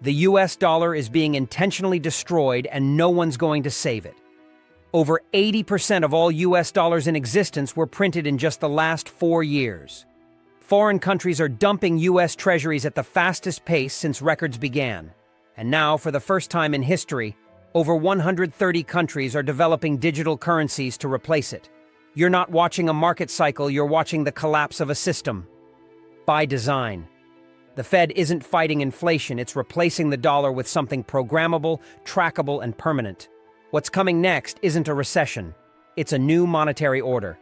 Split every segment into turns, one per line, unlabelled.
The US dollar is being intentionally destroyed and no one's going to save it. Over 80% of all US dollars in existence were printed in just the last 4 years. Foreign countries are dumping US treasuries at the fastest pace since records began. And now, for the first time in history, over 130 countries are developing digital currencies to replace it. You're not watching a market cycle, you're watching the collapse of a system. By design. The Fed isn't fighting inflation, it's replacing the dollar with something programmable, trackable, and permanent. What's coming next isn't a recession, it's a new monetary order.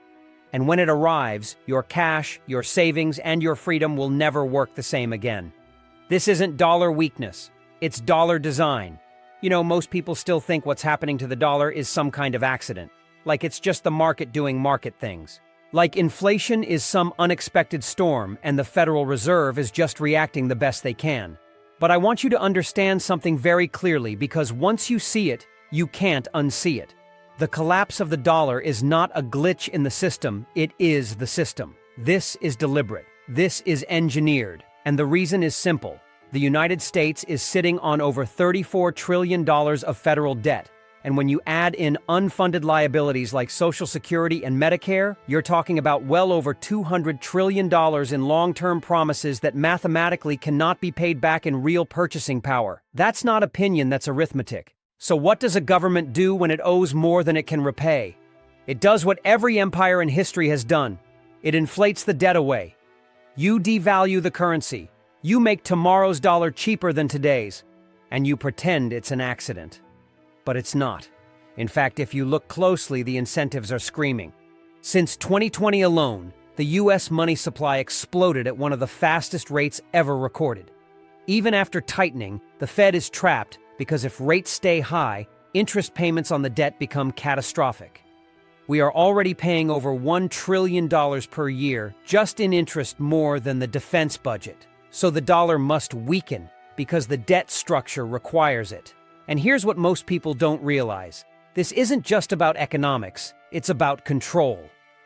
And when it arrives, your cash, your savings, and your freedom will never work the same again. This isn't dollar weakness, it's dollar design. You know, most people still think what's happening to the dollar is some kind of accident. Like it's just the market doing market things. Like inflation is some unexpected storm and the Federal Reserve is just reacting the best they can. But I want you to understand something very clearly because once you see it, you can't unsee it. The collapse of the dollar is not a glitch in the system, it is the system. This is deliberate. This is engineered. And the reason is simple. The United States is sitting on over $34 trillion of federal debt. And when you add in unfunded liabilities like Social Security and Medicare, you're talking about well over $200 trillion in long-term promises that mathematically cannot be paid back in real purchasing power. That's not opinion, that's arithmetic. So what does a government do when it owes more than it can repay? It does what every empire in history has done. It inflates the debt away. You devalue the currency. You make tomorrow's dollar cheaper than today's. And you pretend it's an accident. But it's not. In fact, if you look closely, the incentives are screaming. Since 2020 alone, the US money supply exploded at one of the fastest rates ever recorded. Even after tightening, the Fed is trapped because if rates stay high, interest payments on the debt become catastrophic. We are already paying over $1 trillion per year just in interest more than the defense budget. So the dollar must weaken because the debt structure requires it. And here's what most people don't realize. This isn't just about economics, it's about control.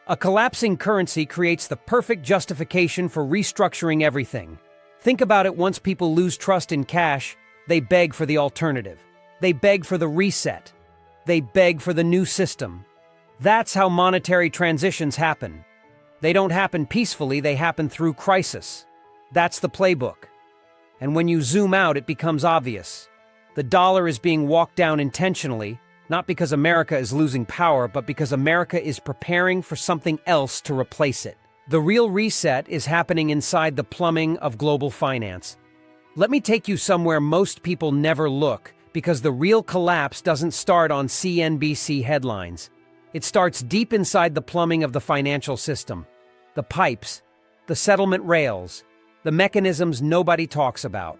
A collapsing currency creates the perfect justification for restructuring everything. Think about it, once people lose trust in cash, they beg for the alternative. They beg for the reset. They beg for the new system. That's how monetary transitions happen. They don't happen peacefully, they happen through crisis. That's the playbook. And when you zoom out, it becomes obvious. The dollar is being walked down intentionally, not because America is losing power, but because America is preparing for something else to replace it. The real reset is happening inside the plumbing of global finance. Let me take you somewhere most people never look, because the real collapse doesn't start on CNBC headlines. It starts deep inside the plumbing of the financial system. The pipes, the settlement rails, the mechanisms nobody talks about.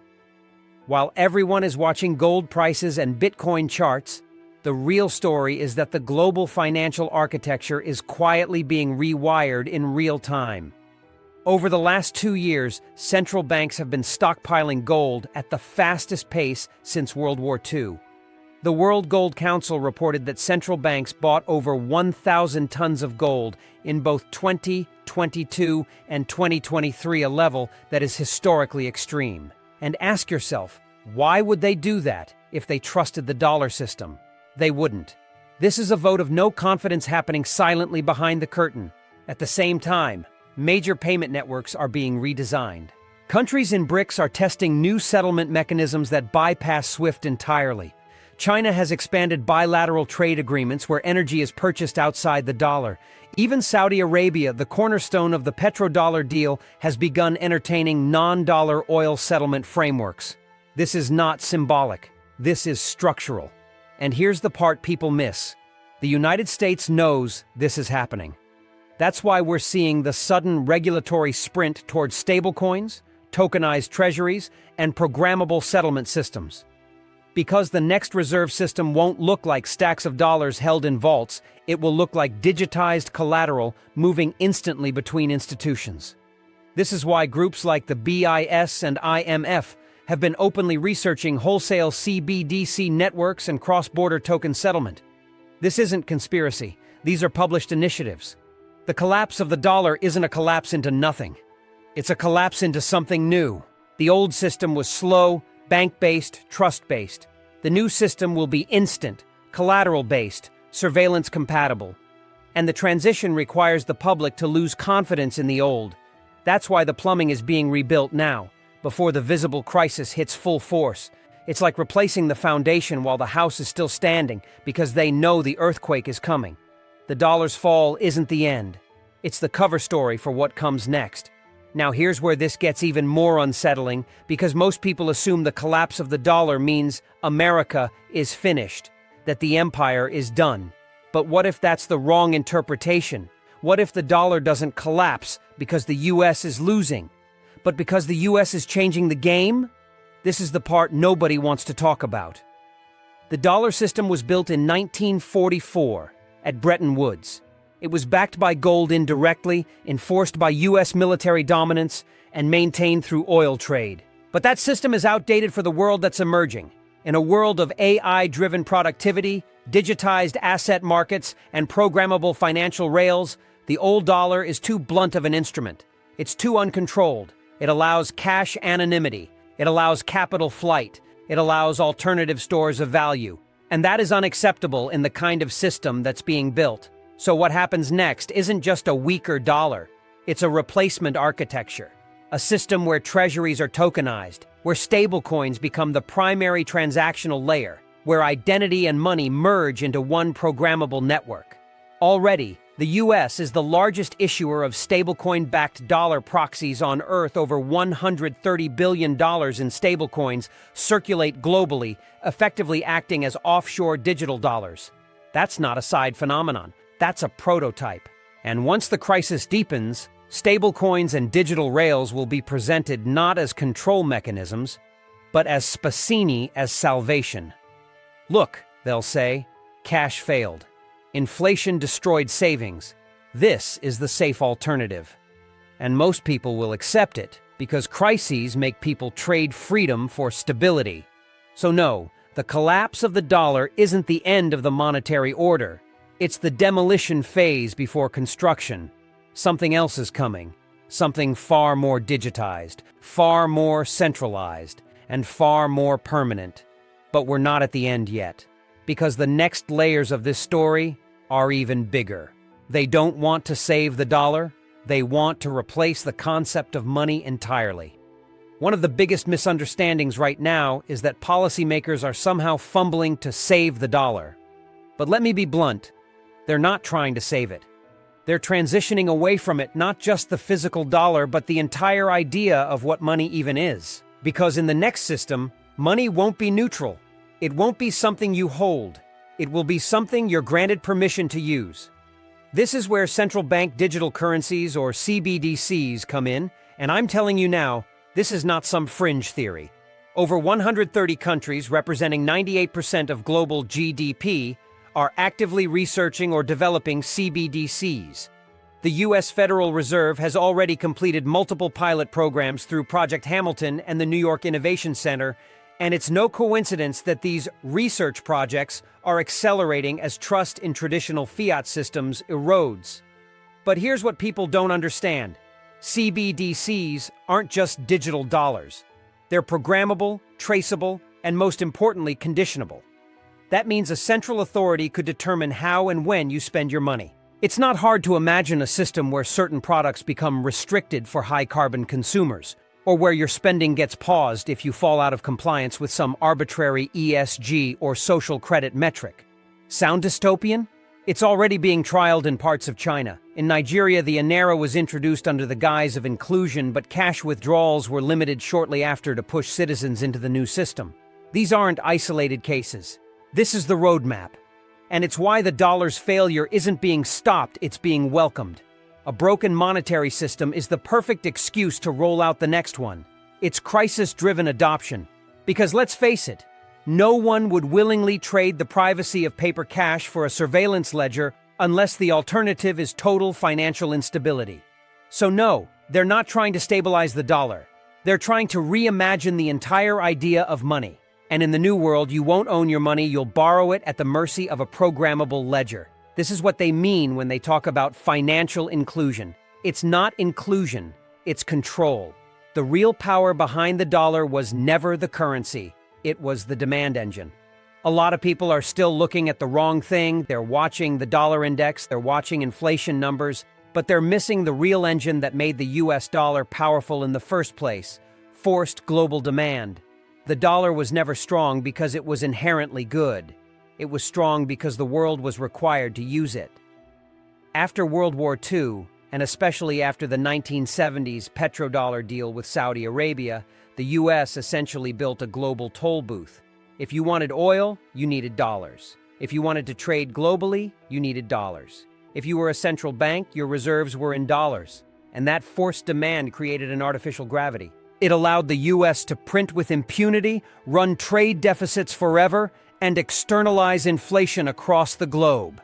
While everyone is watching gold prices and Bitcoin charts, the real story is that the global financial architecture is quietly being rewired in real time. Over the last 2 years, central banks have been stockpiling gold at the fastest pace since World War II. The World Gold Council reported that central banks bought over 1,000 tons of gold in both 2022 and 2023, a level that is historically extreme. And ask yourself, why would they do that if they trusted the dollar system? They wouldn't. This is a vote of no confidence happening silently behind the curtain. At the same time, major payment networks are being redesigned. Countries in BRICS are testing new settlement mechanisms that bypass SWIFT entirely. China has expanded bilateral trade agreements where energy is purchased outside the dollar. Even Saudi Arabia, the cornerstone of the petrodollar deal, has begun entertaining non-dollar oil settlement frameworks. This is not symbolic. This is structural. And here's the part people miss. The United States knows this is happening. That's why we're seeing the sudden regulatory sprint towards stablecoins, tokenized treasuries, and programmable settlement systems. Because the next reserve system won't look like stacks of dollars held in vaults, it will look like digitized collateral moving instantly between institutions. This is why groups like the BIS and IMF have been openly researching wholesale CBDC networks and cross-border token settlement. This isn't conspiracy. These are published initiatives. The collapse of the dollar isn't a collapse into nothing. It's a collapse into something new. The old system was slow, Bank-based, trust-based. The new system will be instant, collateral-based, surveillance-compatible. And the transition requires the public to lose confidence in the old. That's why the plumbing is being rebuilt now, before the visible crisis hits full force. It's like replacing the foundation while the house is still standing, because they know the earthquake is coming. The dollar's fall isn't the end. It's the cover story for what comes next. Now here's where this gets even more unsettling, because most people assume the collapse of the dollar means America is finished, that the empire is done. But what if that's the wrong interpretation? What if the dollar doesn't collapse because the US is losing, but because the US is changing the game? This is the part nobody wants to talk about. The dollar system was built in 1944 at Bretton Woods. It was backed by gold indirectly, enforced by US military dominance, and maintained through oil trade. But that system is outdated for the world that's emerging. In a world of AI-driven productivity, digitized asset markets, and programmable financial rails, the old dollar is too blunt of an instrument. It's too uncontrolled. It allows cash anonymity. It allows capital flight. It allows alternative stores of value. And that is unacceptable in the kind of system that's being built. So what happens next isn't just a weaker dollar. It's a replacement architecture. A system where treasuries are tokenized, where stablecoins become the primary transactional layer, where identity and money merge into one programmable network. Already, the US is the largest issuer of stablecoin-backed dollar proxies on Earth. Over $130 billion in stablecoins circulate globally, effectively acting as offshore digital dollars. That's not a side phenomenon. That's a prototype. And once the crisis deepens, stablecoins and digital rails will be presented not as control mechanisms, but as spacini as salvation. Look, they'll say, cash failed. Inflation destroyed savings. This is the safe alternative. And most people will accept it because crises make people trade freedom for stability. So no, the collapse of the dollar isn't the end of the monetary order. It's the demolition phase before construction. Something else is coming. Something far more digitized, far more centralized, and far more permanent. But we're not at the end yet, because the next layers of this story are even bigger. They don't want to save the dollar. They want to replace the concept of money entirely. One of the biggest misunderstandings right now is that policymakers are somehow fumbling to save the dollar. But let me be blunt. They're not trying to save it. They're transitioning away from it, not just the physical dollar, but the entire idea of what money even is. Because in the next system, money won't be neutral. It won't be something you hold. It will be something you're granted permission to use. This is where central bank digital currencies, or CBDCs, come in, and I'm telling you now, this is not some fringe theory. Over 130 countries, representing 98% of global GDP, are actively researching or developing CBDCs. The U.S. Federal Reserve has already completed multiple pilot programs through Project Hamilton and the New York Innovation Center, and it's no coincidence that these research projects are accelerating as trust in traditional fiat systems erodes. But here's what people don't understand. CBDCs aren't just digital dollars. They're programmable, traceable, and most importantly, conditionable. That means a central authority could determine how and when you spend your money. It's not hard to imagine a system where certain products become restricted for high-carbon consumers, or where your spending gets paused if you fall out of compliance with some arbitrary ESG or social credit metric. Sound dystopian? It's already being trialed in parts of China. In Nigeria, the Naira was introduced under the guise of inclusion, but cash withdrawals were limited shortly after to push citizens into the new system. These aren't isolated cases. This is the roadmap. And it's why the dollar's failure isn't being stopped, it's being welcomed. A broken monetary system is the perfect excuse to roll out the next one. It's crisis-driven adoption. Because let's face it, no one would willingly trade the privacy of paper cash for a surveillance ledger unless the alternative is total financial instability. So no, they're not trying to stabilize the dollar. They're trying to reimagine the entire idea of money. And in the new world, you won't own your money, you'll borrow it at the mercy of a programmable ledger. This is what they mean when they talk about financial inclusion. It's not inclusion, it's control. The real power behind the dollar was never the currency. It was the demand engine. A lot of people are still looking at the wrong thing. They're watching the dollar index, they're watching inflation numbers, but they're missing the real engine that made the US dollar powerful in the first place: forced global demand. The dollar was never strong because it was inherently good. It was strong because the world was required to use it. After World War II, and especially after the 1970s petrodollar deal with Saudi Arabia, the US essentially built a global toll booth. If you wanted oil, you needed dollars. If you wanted to trade globally, you needed dollars. If you were a central bank, your reserves were in dollars. And that forced demand created an artificial gravity. It allowed the US to print with impunity, run trade deficits forever, and externalize inflation across the globe.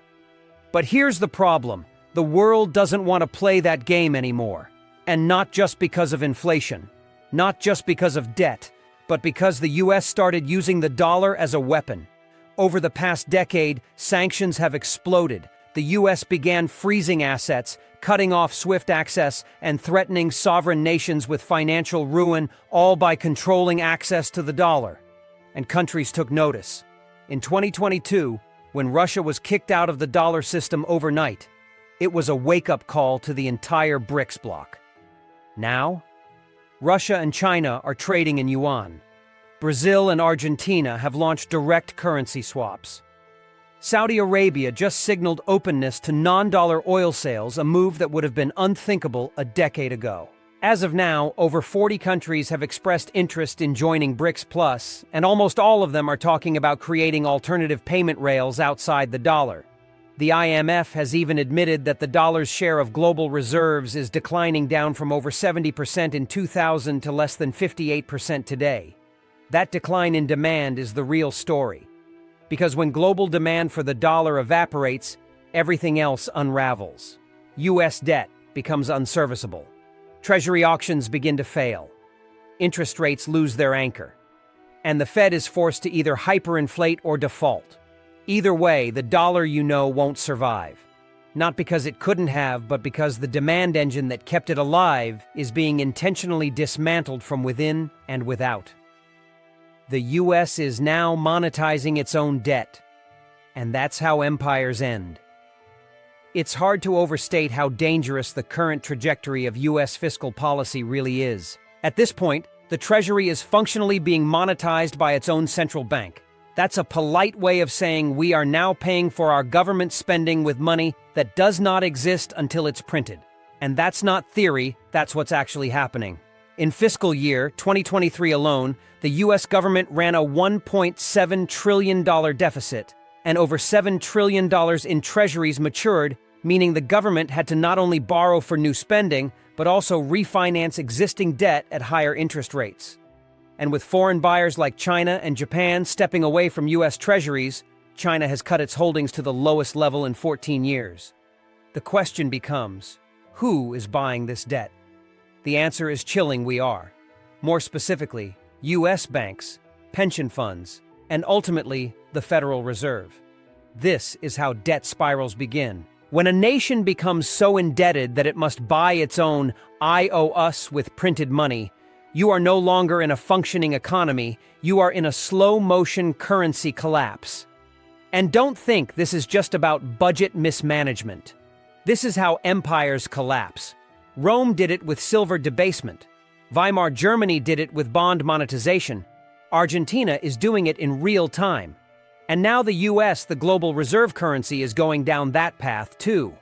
But here's the problem. The world doesn't want to play that game anymore. And not just because of inflation, not just because of debt, but because the US started using the dollar as a weapon. Over the past decade, sanctions have exploded. The US began freezing assets, cutting off SWIFT access, and threatening sovereign nations with financial ruin, all by controlling access to the dollar. And countries took notice. In 2022, when Russia was kicked out of the dollar system overnight, it was a wake-up call to the entire BRICS bloc. Now, Russia and China are trading in yuan. Brazil and Argentina have launched direct currency swaps. Saudi Arabia just signaled openness to non-dollar oil sales, a move that would have been unthinkable a decade ago. As of now, over 40 countries have expressed interest in joining BRICS Plus, and almost all of them are talking about creating alternative payment rails outside the dollar. The IMF has even admitted that the dollar's share of global reserves is declining down from over 70% in 2000 to less than 58% today. That decline in demand is the real story. Because when global demand for the dollar evaporates, everything else unravels. US debt becomes unserviceable. Treasury auctions begin to fail. Interest rates lose their anchor. And the Fed is forced to either hyperinflate or default. Either way, the dollar won't survive. Not because it couldn't have, but because the demand engine that kept it alive is being intentionally dismantled from within and without. The US is now monetizing its own debt. And that's how empires end. It's hard to overstate how dangerous the current trajectory of US fiscal policy really is. At this point, the Treasury is functionally being monetized by its own central bank. That's a polite way of saying we are now paying for our government spending with money that does not exist until it's printed. And that's not theory, that's what's actually happening. In fiscal year 2023 alone, the US government ran a $1.7 trillion deficit, and over $7 trillion in treasuries matured, meaning the government had to not only borrow for new spending, but also refinance existing debt at higher interest rates. And with foreign buyers like China and Japan stepping away from US treasuries, China has cut its holdings to the lowest level in 14 years. The question becomes, who is buying this debt? The answer is chilling: we are. More specifically, US banks, pension funds, and ultimately, the Federal Reserve. This is how debt spirals begin. When a nation becomes so indebted that it must buy its own "I owe us" with printed money, you are no longer in a functioning economy, you are in a slow-motion currency collapse. And don't think this is just about budget mismanagement. This is how empires collapse. Rome did it with silver debasement. Weimar Germany did it with bond monetization. Argentina is doing it in real time. And now the US, the global reserve currency, is going down that path too.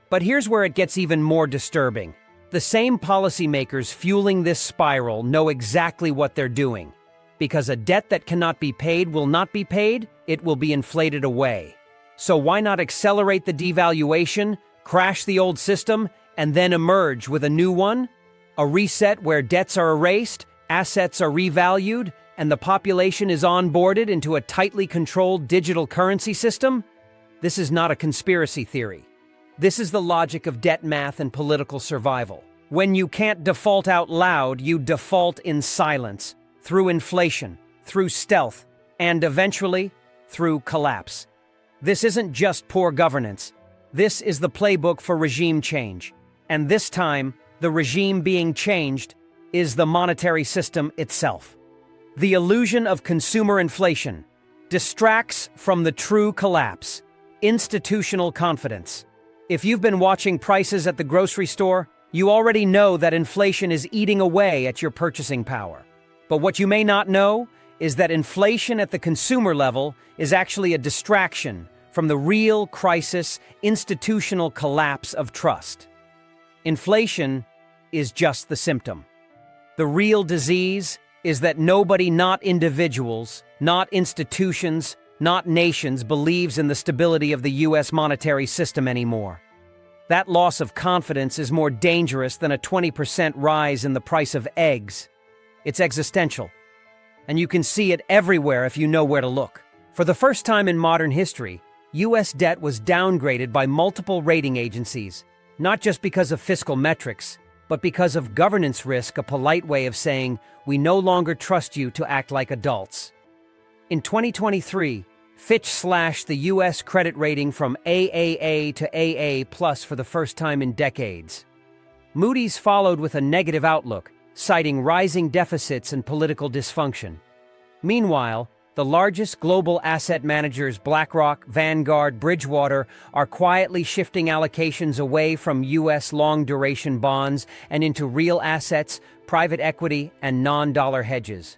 But here's where it gets even more disturbing. The same policymakers fueling this spiral know exactly what they're doing. Because a debt that cannot be paid will not be paid, it will be inflated away. So why not accelerate the devaluation, crash the old system, and then emerge with a new one? A reset where debts are erased, assets are revalued, and the population is onboarded into a tightly controlled digital currency system? This is not a conspiracy theory. This is the logic of debt math and political survival. When you can't default out loud, you default in silence, through inflation, through stealth, and eventually, through collapse. This isn't just poor governance. This is the playbook for regime change. And this time, the regime being changed is the monetary system itself. The illusion of consumer inflation distracts from the true collapse: institutional confidence. If you've been watching prices at the grocery store, you already know that inflation is eating away at your purchasing power. But what you may not know is that inflation at the consumer level is actually a distraction from the real crisis: institutional collapse of trust. Inflation is just the symptom. The real disease is that nobody, not individuals, not institutions, not nations, believes in the stability of the U.S. monetary system anymore. That loss of confidence is more dangerous than a 20% rise in the price of eggs. It's existential, and you can see it everywhere if you know where to look. For the first time in modern history, U.S. debt was downgraded by multiple rating agencies, not just because of fiscal metrics, but because of governance risk, a polite way of saying, we no longer trust you to act like adults. In 2023, Fitch slashed the U.S. credit rating from AAA to AA+ for the first time in decades. Moody's followed with a negative outlook, citing rising deficits and political dysfunction. Meanwhile, the largest global asset managers, BlackRock, Vanguard, Bridgewater, are quietly shifting allocations away from U.S. long-duration bonds and into real assets, private equity, and non-dollar hedges.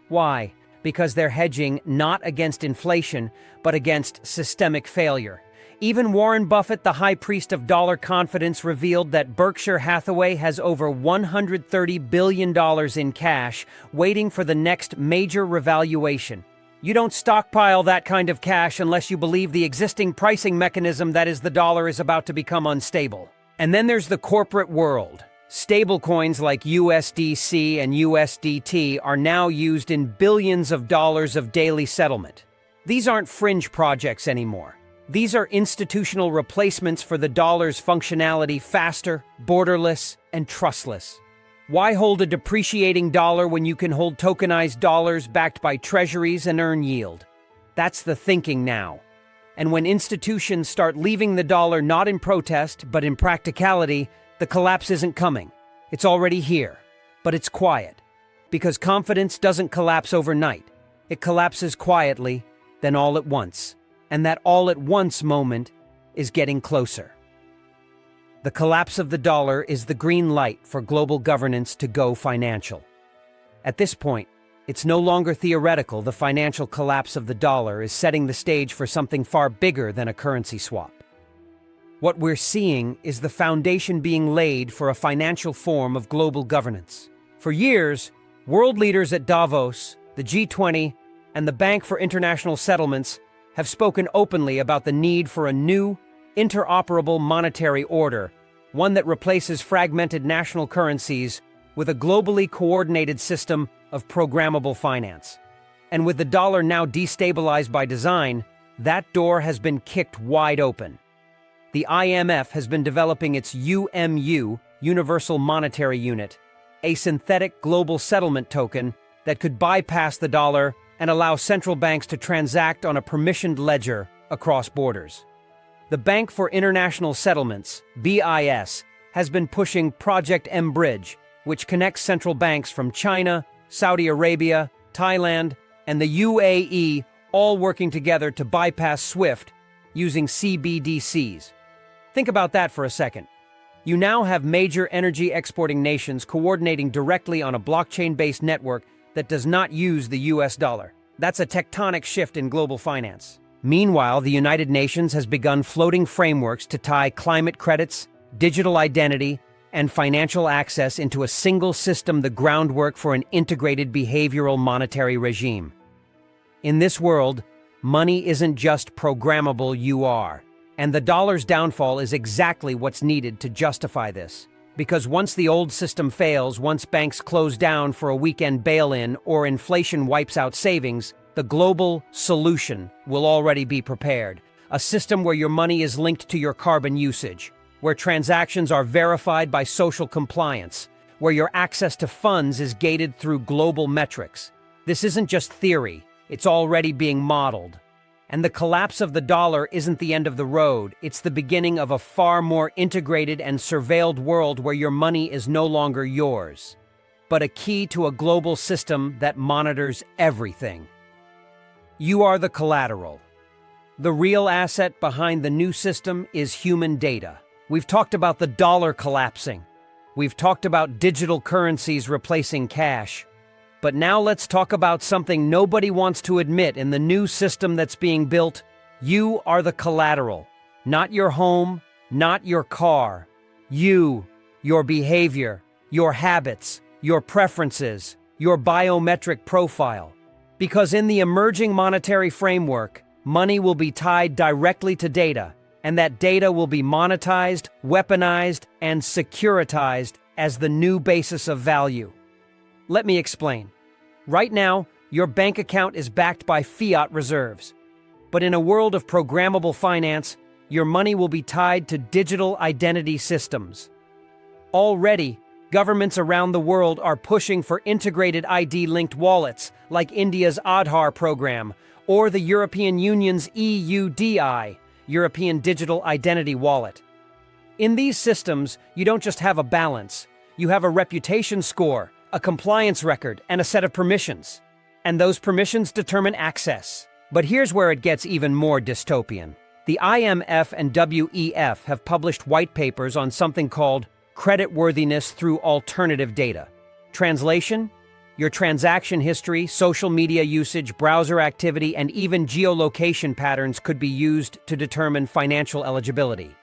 Why? Because they're hedging not against inflation, but against systemic failure. Even Warren Buffett, the high priest of dollar confidence, revealed that Berkshire Hathaway has over $130 billion in cash, waiting for the next major revaluation. You don't stockpile that kind of cash unless you believe the existing pricing mechanism, that is the dollar, is about to become unstable. And then there's the corporate world. Stablecoins like USDC and USDT are now used in billions of dollars of daily settlement. These aren't fringe projects anymore. These are institutional replacements for the dollar's functionality: faster, borderless, and trustless. Why hold a depreciating dollar when you can hold tokenized dollars backed by treasuries and earn yield? That's the thinking now. And when institutions start leaving the dollar not in protest, but in practicality, the collapse isn't coming. It's already here. But it's quiet. Because confidence doesn't collapse overnight. It collapses quietly, then all at once. And that all at once moment is getting closer. The collapse of the dollar is the green light for global governance to go financial. At this point, it's no longer theoretical. The financial collapse of the dollar is setting the stage for something far bigger than a currency swap. What we're seeing is the foundation being laid for a financial form of global governance. For years, world leaders at Davos, the G20, and the Bank for International Settlements have spoken openly about the need for a new, interoperable monetary order, one that replaces fragmented national currencies with a globally coordinated system of programmable finance. And with the dollar now destabilized by design, that door has been kicked wide open. The IMF has been developing its UMU, Universal Monetary Unit, a synthetic global settlement token that could bypass the dollar and allow central banks to transact on a permissioned ledger across borders. The Bank for International Settlements, BIS, has been pushing Project M-Bridge, which connects central banks from China, Saudi Arabia, Thailand, and the UAE, all working together to bypass SWIFT using CBDCs. Think about that for a second. You now have major energy exporting nations coordinating directly on a blockchain-based network that does not use the US dollar. That's a tectonic shift in global finance. Meanwhile, the United Nations has begun floating frameworks to tie climate credits, digital identity, and financial access into a single system, the groundwork for an integrated behavioral monetary regime. In this world, money isn't just programmable, you are. And the dollar's downfall is exactly what's needed to justify this. Because once the old system fails, once banks close down for a weekend bail-in or inflation wipes out savings, the global solution will already be prepared. A system where your money is linked to your carbon usage, where transactions are verified by social compliance, where your access to funds is gated through global metrics. This isn't just theory, it's already being modeled. And the collapse of the dollar isn't the end of the road, it's the beginning of a far more integrated and surveilled world where your money is no longer yours. but a key to a global system that monitors everything. You are the collateral. The real asset behind the new system is human data. We've talked about the dollar collapsing. We've talked about digital currencies replacing cash. But now let's talk about something nobody wants to admit in the new system that's being built. You are the collateral. Not your home, not your car. You, your behavior, your habits, your preferences, your biometric profile. Because in the emerging monetary framework, money will be tied directly to data, and that data will be monetized, weaponized, and securitized as the new basis of value. Let me explain. Right now, your bank account is backed by fiat reserves. But in a world of programmable finance, your money will be tied to digital identity systems. Already, governments around the world are pushing for integrated ID-linked wallets, like India's Aadhaar program, or the European Union's EUDI, European Digital Identity Wallet. In these systems, you don't just have a balance, you have a reputation score, a compliance record, and a set of permissions. And those permissions determine access. But here's where it gets even more dystopian. The IMF and WEF have published white papers on something called creditworthiness through alternative data. Translation? Your transaction history, social media usage, browser activity, and even geolocation patterns could be used to determine financial eligibility.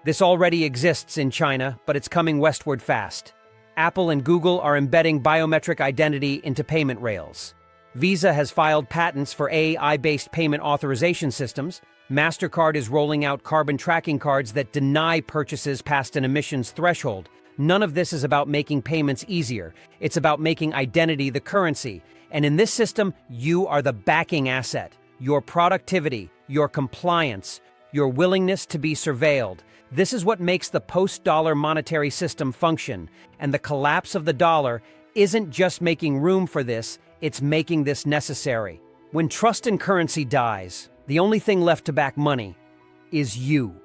This already exists in China, but it's coming westward fast. Apple and Google are embedding biometric identity into payment rails. Visa has filed patents for AI-based payment authorization systems. MasterCard is rolling out carbon tracking cards that deny purchases past an emissions threshold. None of this is about making payments easier. It's about making identity the currency. And in this system, you are the backing asset. Your productivity, your compliance, your willingness to be surveilled. This is what makes the post-dollar monetary system function. And the collapse of the dollar isn't just making room for this, it's making this necessary. When trust in currency dies, the only thing left to back money is you.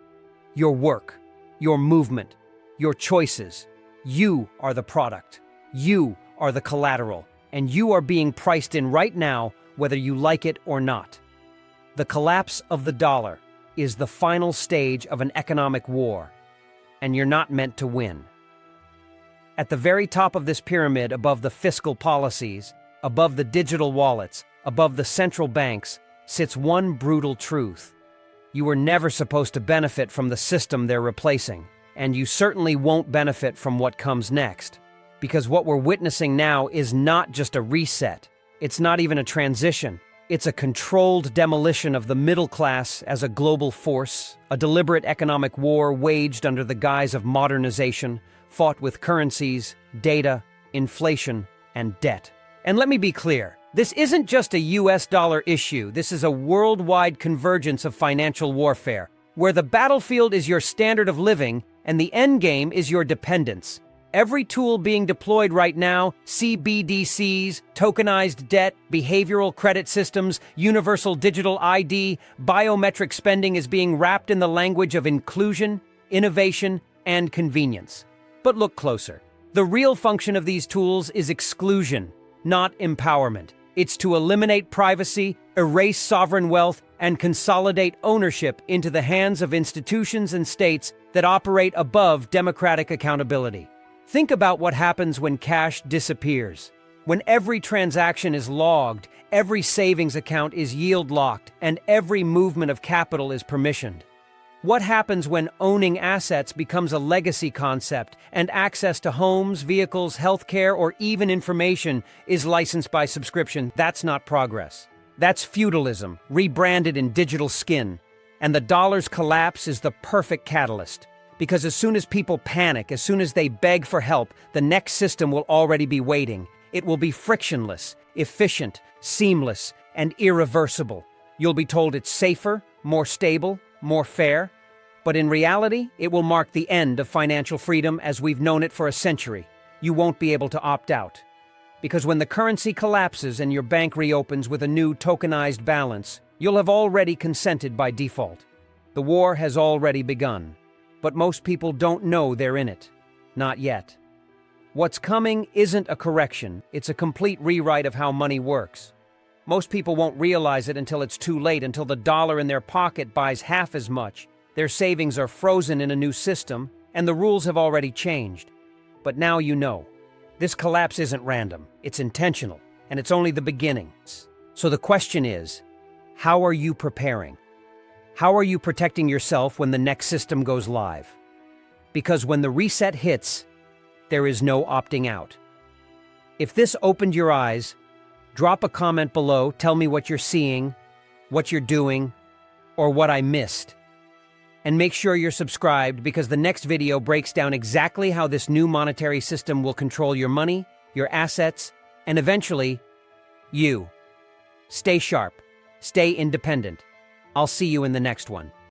Your work, your movement, your choices. You are the product. You are the collateral. And you are being priced in right now, whether you like it or not. The collapse of the dollar is the final stage of an economic war, and you're not meant to win. At the very top of this pyramid, above the fiscal policies, above the digital wallets, above the central banks, sits one brutal truth. You were never supposed to benefit from the system they're replacing, and you certainly won't benefit from what comes next. Because what we're witnessing now is not just a reset. It's not even a transition. It's a controlled demolition of the middle class as a global force, a deliberate economic war waged under the guise of modernization, fought with currencies, data, inflation, and debt. And let me be clear, this isn't just a US dollar issue, this is a worldwide convergence of financial warfare, where the battlefield is your standard of living and the end game is your dependence. Every tool being deployed right now, CBDCs, tokenized debt, behavioral credit systems, universal digital ID, biometric spending is being wrapped in the language of inclusion, innovation, and convenience. But look closer. The real function of these tools is exclusion, not empowerment. It's to eliminate privacy, erase sovereign wealth, and consolidate ownership into the hands of institutions and states that operate above democratic accountability. Think about what happens when cash disappears. When every transaction is logged, every savings account is yield-locked, and every movement of capital is permissioned. What happens when owning assets becomes a legacy concept and access to homes, vehicles, healthcare, or even information is licensed by subscription? That's not progress. That's feudalism, rebranded in digital skin. And the dollar's collapse is the perfect catalyst. Because as soon as people panic, as soon as they beg for help, the next system will already be waiting. It will be frictionless, efficient, seamless, and irreversible. You'll be told it's safer, more stable, more fair. But in reality, it will mark the end of financial freedom as we've known it for a century. You won't be able to opt out. Because when the currency collapses and your bank reopens with a new tokenized balance, you'll have already consented by default. The war has already begun. But most people don't know they're in it. Not yet. What's coming isn't a correction, it's a complete rewrite of how money works. Most people won't realize it until it's too late, until the dollar in their pocket buys half as much, their savings are frozen in a new system, and the rules have already changed. But now you know. This collapse isn't random, it's intentional, and it's only the beginning. So the question is, how are you preparing? How are you protecting yourself when the next system goes live? Because when the reset hits, there is no opting out. If this opened your eyes, drop a comment below, tell me what you're seeing, what you're doing, or what I missed. And make sure you're subscribed because the next video breaks down exactly how this new monetary system will control your money, your assets, and eventually, you. Stay sharp, stay independent. I'll see you in the next one.